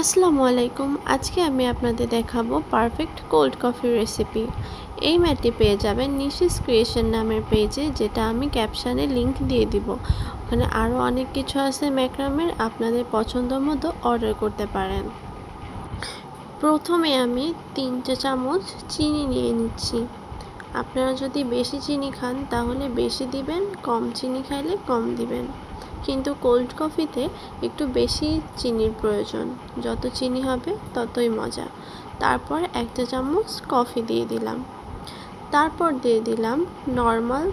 আসসালামু আলাইকুম। আজকে আমি আপনাদের দেখাবো পারফেক্ট কোল্ড কফি রেসিপি। এই ম্যাটটি পেয়ে যাবেন নিশিস ক্রিয়েশন নামের পেজে, যেটা আমি ক্যাপশনে লিংক দিয়ে দিব। ওখানে আরও অনেক কিছু আছে ম্যাক্রামের, আপনাদের পছন্দ মতো অর্ডার করতে পারেন। প্রথমে আমি 3 চা চামচ চিনি নিয়ে নিচ্ছি। আপনারা যদি বেশি চিনি খান তাহলে বেশি দিবেন, কম চিনি খাইলে কম দিবেন। কিন্তু কোল্ড কফিতে একটু বেশি চিনির প্রয়োজন, যত চিনি হবে ততই মজা। তারপর 1 চা চামচ কফি দিয়ে দিলাম। তারপর দিয়ে দিলাম নর্মাল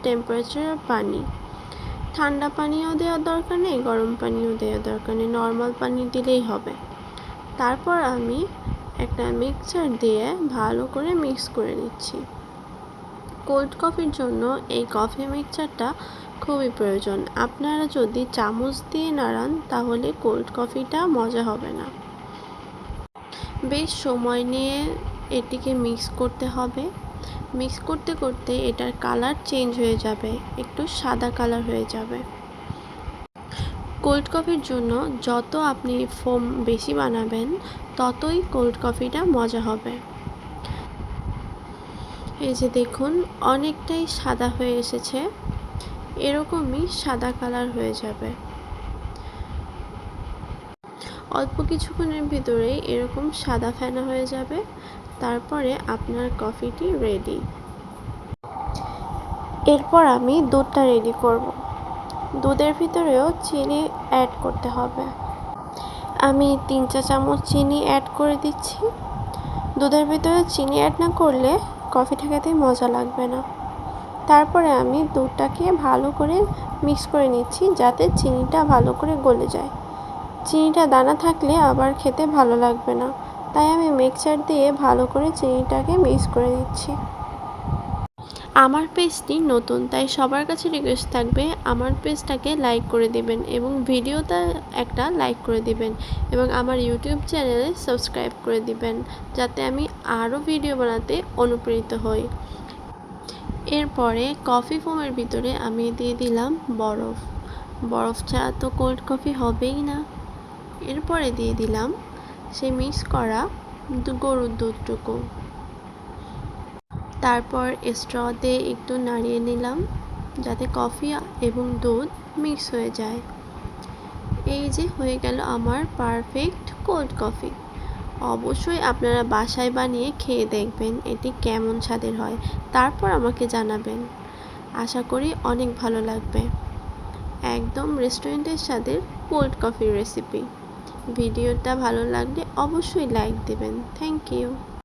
টেম্পারেচারের পানি। ঠান্ডা পানিও দেওয়ার দরকার নেই, গরম পানিও দেওয়ার দরকার নেই, নর্মাল পানি দিলেই হবে। তারপর আমি একটা মিক্সার দিয়ে ভালো করে মিক্স করে নিচ্ছি। কোল্ড কফির জন্য এই কফি মিক্সচারটা খুবই প্রয়োজন। আপনারা যদি চামচ দিয়ে নাড়ান তাহলে কোল্ড কফিটা মজা হবে না। বেশ সময় নিয়ে এটিকে মিক্স করতে হবে। মিক্স করতে করতে এটার কালার চেঞ্জ হয়ে যাবে, একটু সাদা কালার হয়ে যাবে। কোল্ড কফির জন্য যত আপনি ফোম বেশি বানাবেন ততই কোল্ড কফিটা মজা হবে। এই যে দেখুন, অনেকটাই সাদা হয়ে এসেছে, এরকমই সাদা কালার হয়ে যাবে। অল্প কিছুক্ষণের ভিতরেই এরকম সাদা ফেনা হয়ে যাবে। তারপরে আপনার কফিটি রেডি। এরপর আমি দুধটা রেডি করব। দুধের ভিতরেও চিনি অ্যাড করতে হবে। আমি 3 চা চামচ চিনি অ্যাড করে দিচ্ছি। দুধের ভিতরে চিনি অ্যাড না করলে কফিটা খেতে মজা লাগবে না। তারপরে আমি দুধটাকে ভালো করে মিক্স করে নিচ্ছি, যাতে চিনিটা ভালো করে গলে যায়। চিনিটা দানা থাকলে আবার খেতে ভালো লাগবে না, তাই আমি মিক্সার দিয়ে ভালো করে চিনিটাকে মিক্স করে দিচ্ছি। আমার পেজটি নতুন, তাই সবার কাছে রিকোয়েস্ট থাকবে আমার পেজটাকে লাইক করে দিবেন এবং ভিডিওটা একটা লাইক করে দিবেন এবং আমার ইউটিউব চ্যানেলে সাবস্ক্রাইব করে দিবেন, যাতে আমি আরও ভিডিও বানাতে অনুপ্রাণিত হই। এরপরে কফি ফোমের ভিতরে আমি দিয়ে দিলাম বরফ। বরফ ছাড়া তো কোল্ড কফি হবেই না। এরপরে দিয়ে দিলাম সেই মিক্স করা গরুর দুধটুকু। তারপর স্ট্র দিয়ে একটু নাড়িয়ে নিলাম, যাতে কফি এবং দুধ মিক্স হয়ে যায়। এই যে হয়ে গেল আমার পারফেক্ট কোল্ড কফি। অবশ্যই আপনারা বাসায় বানিয়ে খেয়ে দেখবেন এটি কেমন স্বাদের হয়, তারপর আমাকে জানাবেন। আশা করি অনেক ভালো লাগবে। একদম রেস্টুরেন্টের স্বাদের কোল্ড কফির রেসিপি। ভিডিওটা ভালো লাগলে অবশ্যই লাইক দেবেন। Thank you.